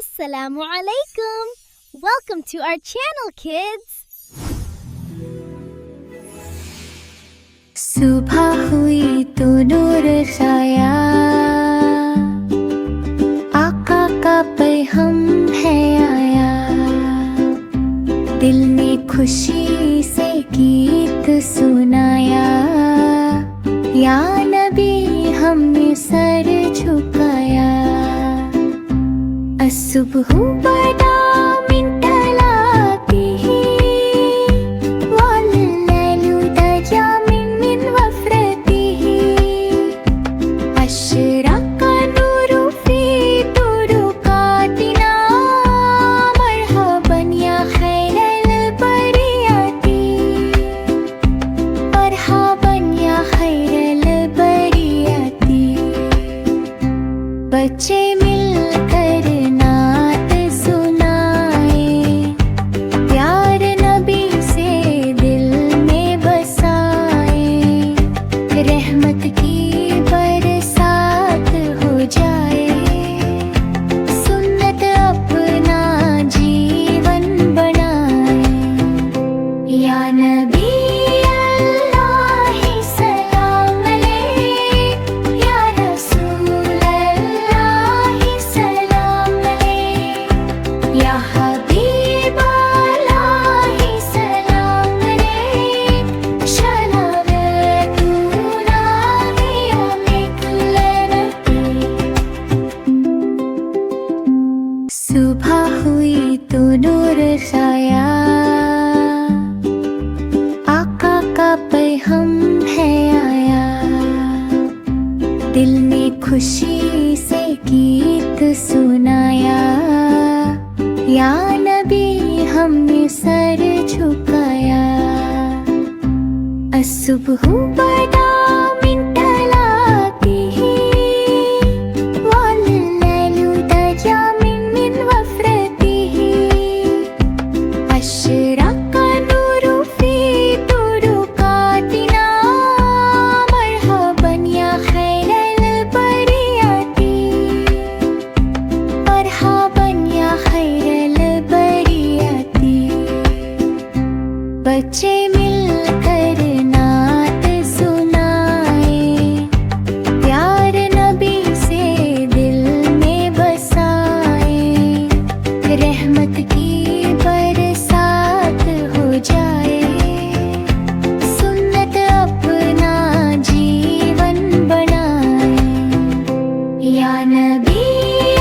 Assalamu alaikum. Welcome to our channel, kids. सुबह हुई तो नूर छाया, आका का पैगम है आया। दिल ने खुशी से गीत सुनाया, या नबी हमने सर झुकाया। असुबह बड़ा मिन टलातिह, वल्लैलु दजा मिन वफ्रतिह। अशरका नूरु फी तुरुकातिना, मरहबन या खैरल बरियाती। मरहबन या खैरल बरियाती। बच्चे मिलकर नात सुनाए, प्यार नबी से दिल में बसाए। रहमत की बरसात हो जाए, सुन्नत अपना जीवन बनाए। या नबी अल्लाह सलाम अलैक, या रसूल अल्लाह सलाम अलैक। या हबीब अल्लाह सलाम अलैक, शलावतुना बियमिक लरती। सुबह हुई तो नूर छाया, आका का पैगम है आया। दिल ने खुशी से गीत सुनाया, या नबी हमने सर झुकाया। असुबह बड़ा मिन टलातिह, वल्लैलु दजा मिन वफ्रतिह। अशरका नूरु फी तुरुकातिना, मरहबन या खैरल बरियाती। मरहबन या खैरल बरियाती। बच्चे मिलकर नात सुनाए, प्यार नबी से दिल में बसाए। रहमत की बरसात हो जाए, सुन्नत अपना जीवन बनाए। या नबी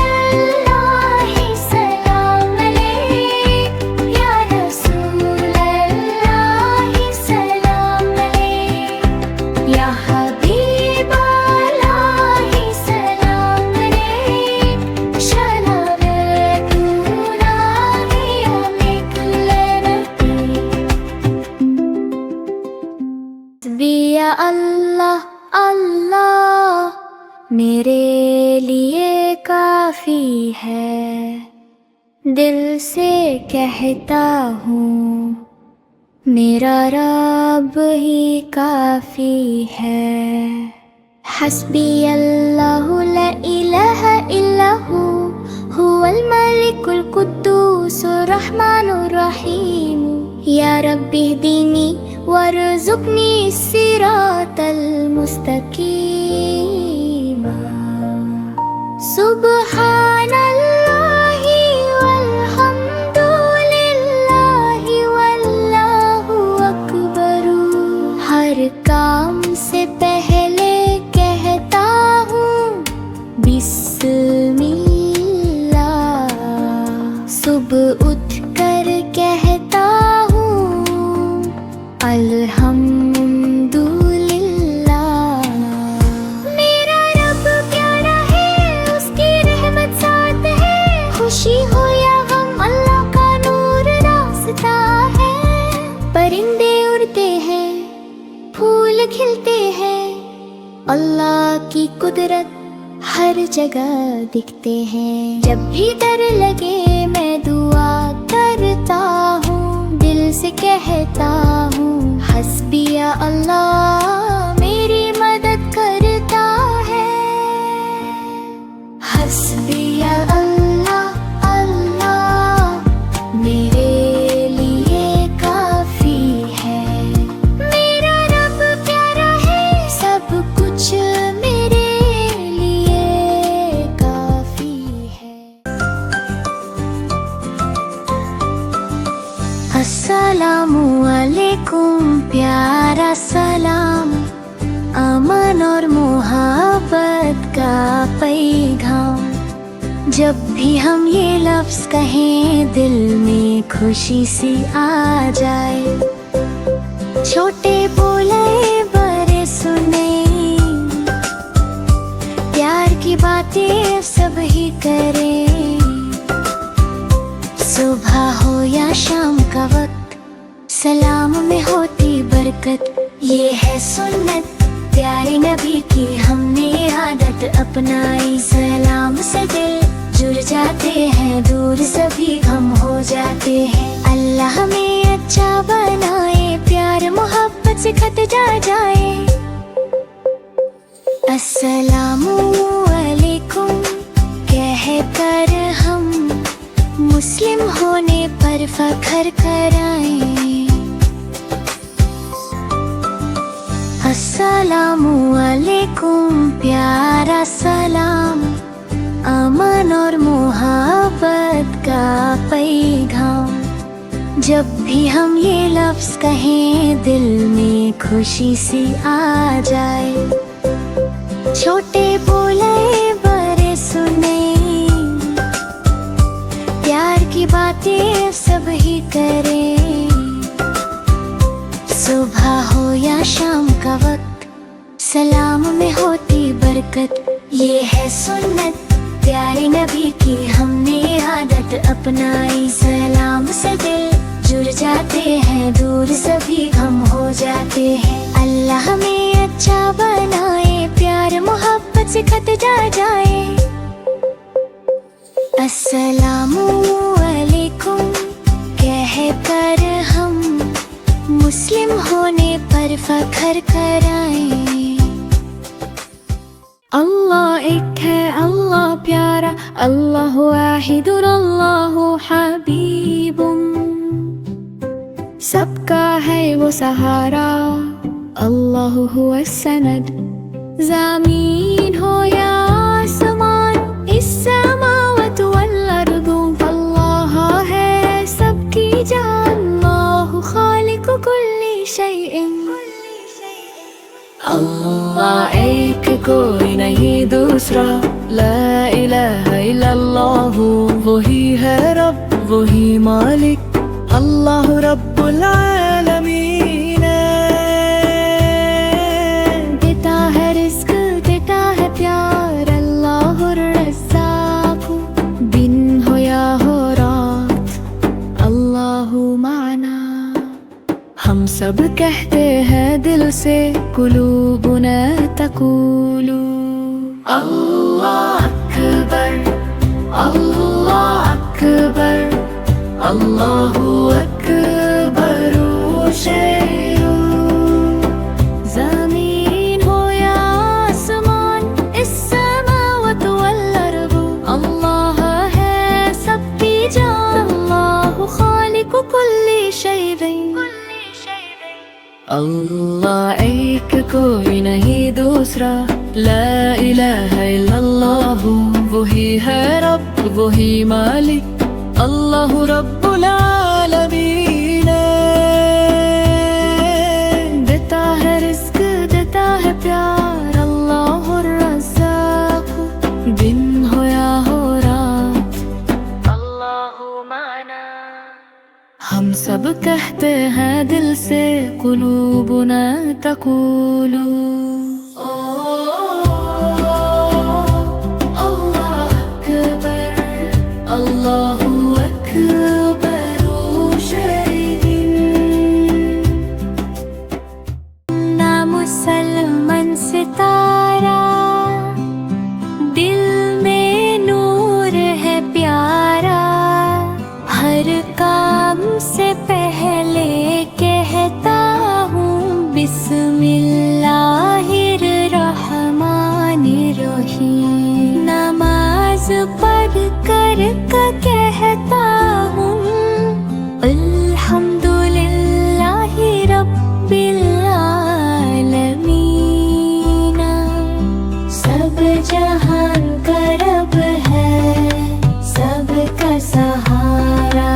अल्लाह सलाम अलैक, या रसूल अल्लाह सलाम अलैक। या हबीब अल्लाह सलाम अलैक, शलावतुना बियमिक लरती। हस्बिया अल्लाह अल्लाह मेरे लिए काफी है। दिल से कहता हूँ, मेरा रब ही काफी है। हस्बी अल्लाहु ला इलाहा इल्लहु, हुवल मलिकुल कुद्दूसुर रहमानुर रहीम। या रब्बी दीनी वरज़ुक़नी सिरातल मुस्तकीम। सुब्हानल्लाहि वल्हम्दुलिल्लाहि वल्लाहु अकबरु। हर काम से पहले कहता हूँ बिस्मिल्लाह। सुबह उठ कर कहता हूँ अल्हम्दुलिल्लाह। मेरा रब प्यारा है, उसकी रहमत साथ है। खुशी हो या गम, अल्लाह का नूर रास्ता है। परिंदे उड़ते हैं, फूल खिलते हैं, अल्लाह की कुदरत हर जगह दिखते हैं। जब भी डर लगे मैं दुआ करता हूँ, दिल से कहता हूँ हस्बिया अल्लाह मेरी मदद करता है। हस्बिया अल्लाह अस्सलामु अलैकुम प्यारा सलाम, अमन और मोहब्बत का पैगाम। जब भी हम ये लफ्ज़ कहें दिल में खुशी सी आ जाए। छोटे बोले बड़े सुने, प्यार की बातें सब ही करें। सुबह हो या शाम का वक्त, सलाम में होती बरकत। ये है सुन्नत प्यारे नबी की, हमने आदत अपनाई। सलाम से दिल जुड़ जाते हैं, दूर सभी गम हो जाते हैं। अल्लाह हमें अच्छा बनाए, प्यार मोहब्बत से खत जा जाए। अस्सलामु अलैकुम कह कर हम मुस्लिम होने पर फख्र कराएं। अस्सलामु अलैकुम प्यारा सलाम, अमन और मोहब्बत का पैगाम। जब भी हम ये लफ्ज़ कहें दिल में खुशी सी आ जाए। छोटे बोले बड़े सुने, प्यार की बातें सब ही करें। सुबह हो या शाम का वक्त, सलाम में होती बरकत। ये है सुन्नत प्यारे नबी की, हमने आदत अपनाई। सलाम से दिल जुड़ जाते हैं, दूर सभी गम हो जाते हैं। अल्लाह हमें अच्छा बनाए, प्यार मोहब्बत से खत जा जाए। अस्सलामु अलैकुम कह कर हम मुस्लिम होने पर फख्र कराएं। अल्लाह एक है, अल्लाह प्यारा, अल्लाह वाहिदुन, अल्लाह हबीबुन। सबका है वो सहारा, अल्लाह हुवा सनद। ज़मीन हो या आसमान, इस्समावात वल अर्दु, अल्लाह है सबकी जान। अल्लाह खालिकु कुल्ली शैइन। अल्लाह एक कोई नहीं दूसरा, ला इलाहा इल्लल्लाह। वही है रब वही मालिक, अल्लाह रब्बुल आलमीन। देता है रिज़्क़ देता है प्यार, अल्लाह रज़्ज़ाक़। दिन हो या हो रात, अल्लाह माना। हम सब कहते हैं दिल से, कुलूबुना तक़ूलु अल्लाह अकबर, अल्लाह अकबर, अल्लाहु अकबर। शेरो ज़मीन हो या आसमान, इस्समावात वल अर्दु, अल्लाह है सबकी जान। अल्लाहु खालिकु कुल्ली शैइन। अल्लाह एक कोई नहीं दूसरा, ला इलाहा इल्लल्लाह। वही है रब वही मालिक, अल्लाह रब्बुल आलमीन। देता है रिज़्क़ देता है प्यार, अल्लाह रज़्ज़ाक़। दिन हो या हो रात, अल्लाह माना। हम सब कहते हैं दिल से, कुलूबुना तक़ूलु अल्लाह अकबर, अल्लाहु अकबर। शरीन ना मुसलमान सितारा, दिल में नूर है प्यारा। हर काम से पहले कहता हूँ बिस्मिल्लाहिर रहमानिर रहीम। नमाज पढ़ कर कहता हूँ अल्हम्दुलिल्लाहि रब्बिल आलमीन। सब जहान का रब है, सबका सहारा।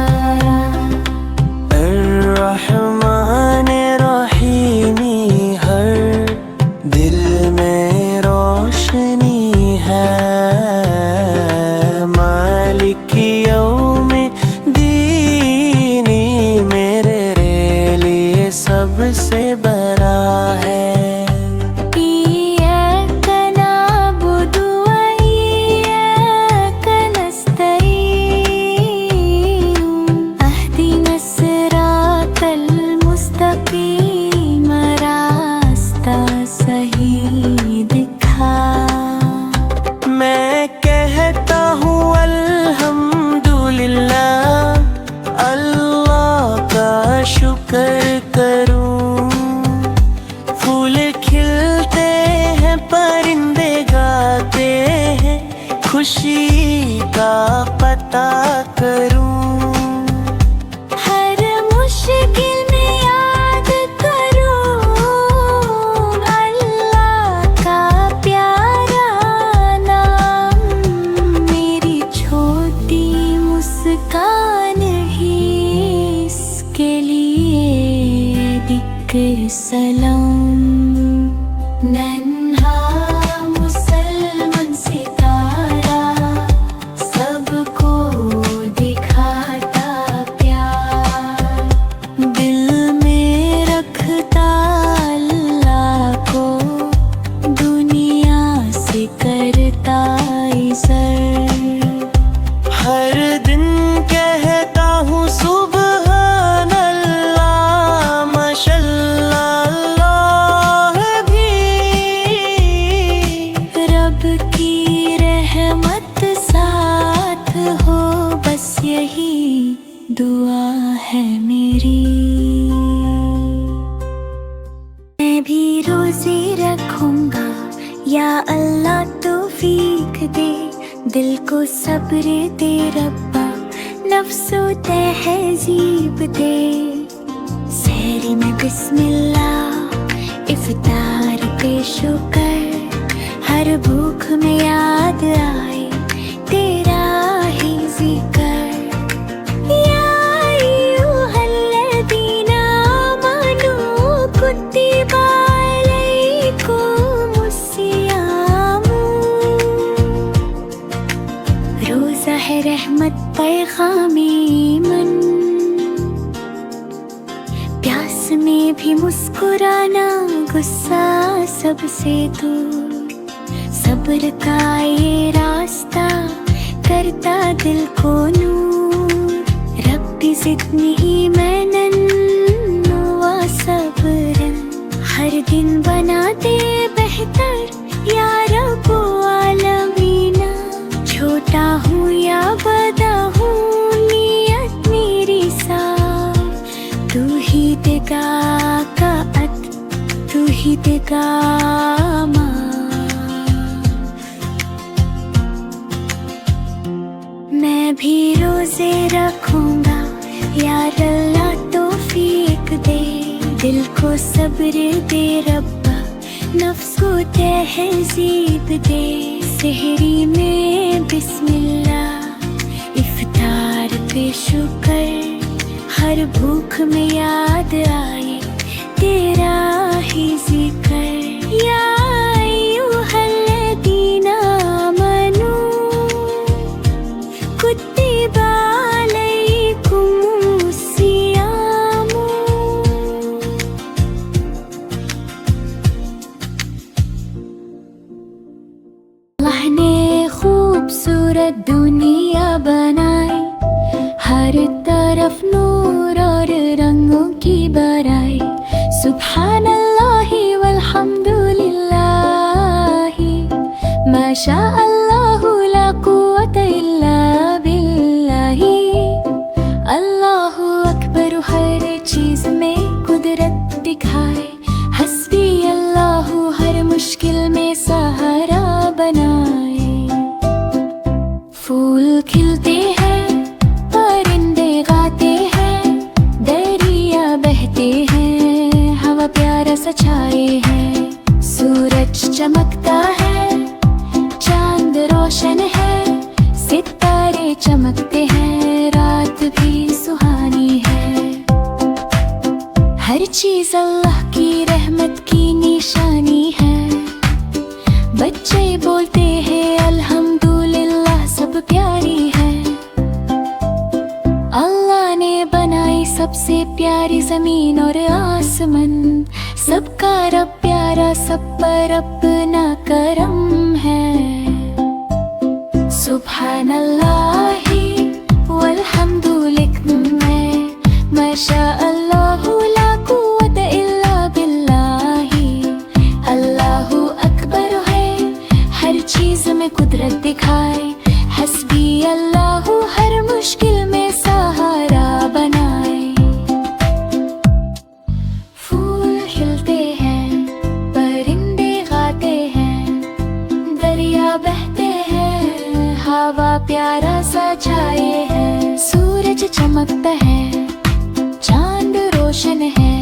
गाता करूं। हर मुश्किल में याद करूं अल्लाह का प्यारा नाम। मेरी छोटी मुस्कान ही इसके लिए दिक्र सलाम। नन्हा मुसलमान सितारा सबको दिखाता प्यार। दिल में रखता अल्लाह को, दुनिया से करता इज़्ज़त। हर दिन कहता हूँ सुबहान अल्लाह, माशल्लाह अल्लाह भी। रब की रहमत साथ हो, बस यही दुआ है मेरी। मैं भी रोज़े रखूंगा, या अल्लाह तौफीक दे। दिल को सब्र दे रब्बा, नफ्सो तहज़ीब दे। सहरी में बिस्मिल्लाह, इफ्तार पे शुक्र। हर भूख में याद आए तेरा ही ज़िक्र। या अय्युहल्लज़ीना आमनू कुतिबा अलैकुमुस्सियाम। रोज़ा है रहमत पैगामे मन, प्यास में भी मुस्कुराना, गुस्सा सबसे दूर। सब्र का ये रास्ता करता दिल को नूर। रब्बी ज़िदनी ईमानन व सब्रन। हर दिन बना दे बेहतर या रब्बो आलमीना। छोटा हूँ या बड़ा हूँ, नियत मेरी साफ। तू ही देगा कात, तू ही देगा माफ। मैं भी रोज़े रखूंगा, या अल्लाह तौफीक दे। दिल को सब्र दे रब्बा, नफ्स को तहज़ीब दे। सहरी में बिस्मिल्लाह, इफ्तार पे शुक्र। हर भूख में याद आए तेरा ही ज़िक्र। या अय्युहल्लज़ीना आमनू कुतिबा अलैकुमुस्सियाम। अल्लाह ने खूबसूरत दुनिया बनाई, हर तरफ नूर और रंगों की बराई। सुब्हान अल्लाहि वल्हम्दुलिल्लाहि, माशा अल्लाहु ला कुव्वता इल्ला बिल्लाहि। अल्लाहु अकबर, हर चीज में कुदरत दिखाए। हस्बी अल्लाहु, हर मुश्किल में सहारा बनाए। फूल खिलते हैं, परिंदे गाते हैं, दरिया बहते हैं, हवा प्यारा सा छाए है। सूरज चमकता है, चांद रोशन है, सितारे चमकते हैं, रात भी सुहानी है। हर चीज अल्लाह की रहमत की निशानी है। बच्चे बोलते हैं अल्हम्दुलिल्लाह, सब प्यारी है। अल्लाह ने बनाई सबसे प्यारी जमीन और आसमान। सबका रब प्यारा, सब पर अपना करम है। सुभान अल्लाहि वल्हम्दुलिल्लाह, माशा अल्लाहु ला कुव्वता इल्ला बिल्लाहि। अल्लाहु अकबर है, हर चीज में कुदरत दिखाए। हस्बी अल्लाहु, हर मुश्किल में सहारा बनाए। फूल खिलते हैं, परिंदे गाते हैं, दरिया बहते हैं, हवा प्यारा सा चमकता है, चांद रोशन है,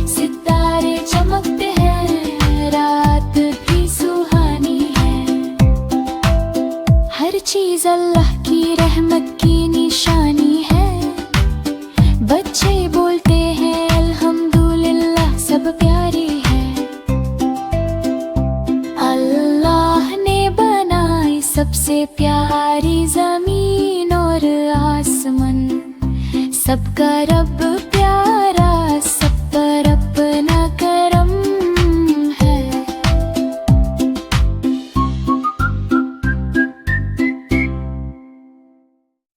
सितारे चमकते हैं, रात भी सुहानी है। हर चीज अल्लाह की रहमत की निशानी है। बच्चे बोलते हैं अल्हम्दुलिल्लाह, सब प्यारी है। अल्लाह ने बनाई सबसे प्यारी जमीन और आसमान, सबका रब प्यारा, सब पर अपना करम है।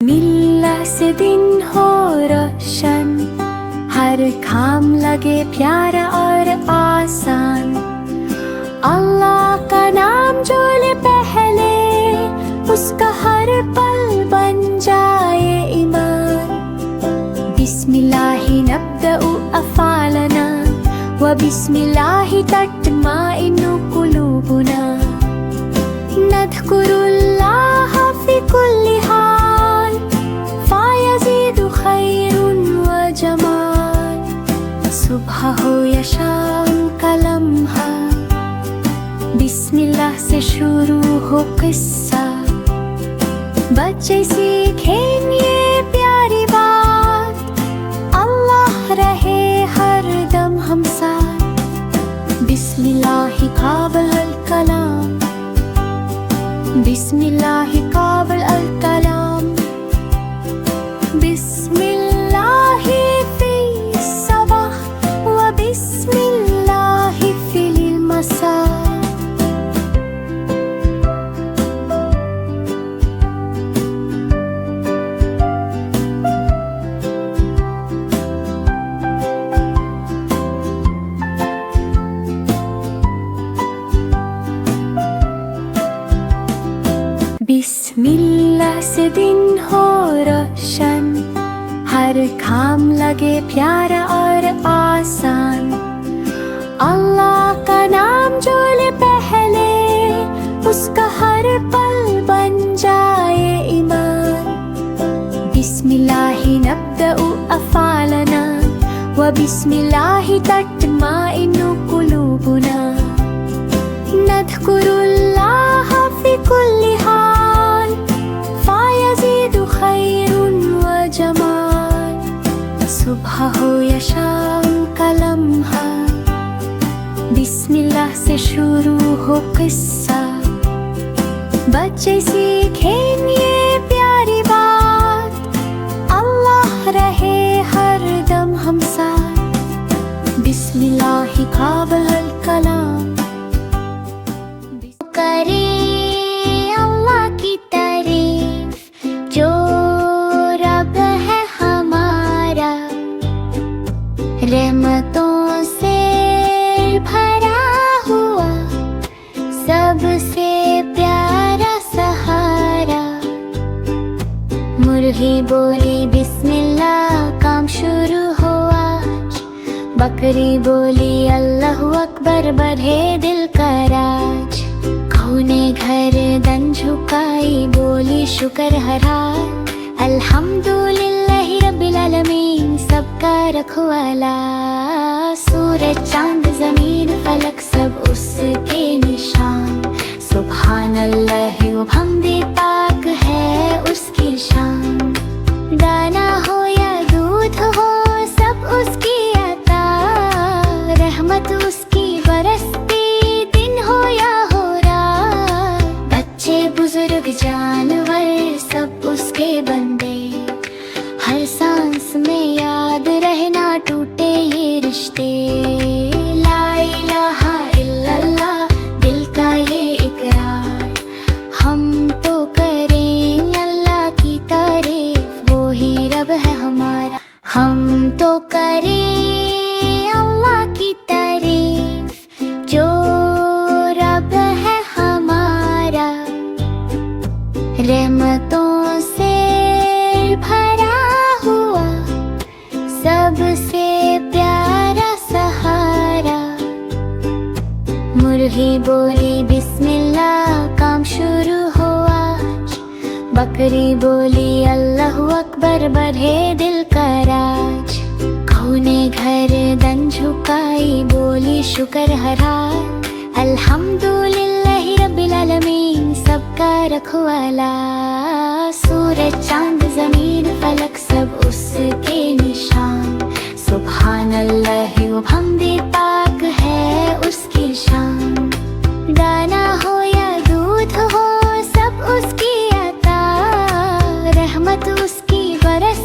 मिल्ला से दिन हो रोशन, हर काम लगे प्यारा और आसान। अल्लाह का नाम जो ले पहले, उसका हर पल बन जाए ईमान। बिस्मिल्लाहि नब्दउ अफ़ालना व बिस्मिल्लाहि तत्माइन्नु कुलूबुना। नज़्कुरुल्लाह फ़ी कुल्ली हाल, फ़यज़ीदु खैरुन व जमाल। सुबह हो या शाम का लम्हा, बिस्मिल्लाह से शुरू हो किस्सा। बच्चे सीखें ये प्यारी बात, अल्लाह रहे हर दम हम साथ। बिस्मिल्लाहि क़ाबिल अल कलाम, बिस्मिल्लाहि क़ाबिल अल कलाम। बिस्मिल्लाहि फ़ी सबह व बिस्मिल्लाहि फ़िल मसा। बिस्मिल्लाह से दिन हो रोशन, हर काम लगे प्यारा और आसान। अल्लाह का नाम जो ले पहले, उसका हर पल बन जाए ईमान। बिस्मिल्लाहि नब्दउ अफ़ालना व बिस्मिल्लाहि तत्माइन्नु कुलूबुना। नज़्कुरुल्लाह फ़ी कुल्ली हाल, फ़यज़ीदु खैरुन व जमाल। सुबह हो या शाम का लम्हा, बिस्मिल्लाह से शुरू हो किस्सा। बच्चे सीखें ये प्यारी बात, अल्लाह रहे हर दम हम साथ। बिस्मिल्लाहि क़ाबिल अल कलाम। करे अल्लाह की तारीफ, जो रब है हमारा, रहमतों से भरा हुआ, सबसे प्यारा सहारा। मुर्गी बोली बिस्मिल्लाह, काम शुरू हुआ। बकरी बोली अल्लाहु अकबर, बढ़े दिल का राज। कौने घर दन झुकाई, बोली शुक्र हरा। अल्हम्दुलिल्लाहि रब्बिल आलमीन, सबका रखवाला। सूरज चांद जमीन फलक सब उसके निशान। सुब्हानल्लाह व बिहम्दी, पाक है उसकी शान। दाना हो या दूध हो, सब उसकी अता। रहमत उसकी बरसती, दिन हो या हो रात। बच्चे बुजुर्ग जानवर, सब उसके बंदे। हर सांस में याद रहना, टूटे ये रिश्ते। ला इलाहा इल्लल्लाह, दिल का ये इकरार। हम तो करें अल्लाह की तारीफ, वो ही रब है हमारा। हम तो करें अल्लाह की तारीफ, जो रब है हमारा, रहमतों से भरा हुआ, सबसे प्यारा सहारा। मुर्गी बोली बिस्मिल्लाह, काम शुरू हुआ। बकरी बोली अल्लाहु अकबर, बढ़े दिल गर्दन झुकाई बोली शुक्र हरा, अल्हम्दुलिल्लाह रब्बिल आलमीन, सबका रखवाला। सूरज चांद जमीन फलक सब उसके निशान, सुभान अल्लाह व हमदे पाक है उसकी शान। दाना हो या दूध हो सब उसकी अता, रहमत उसकी बरस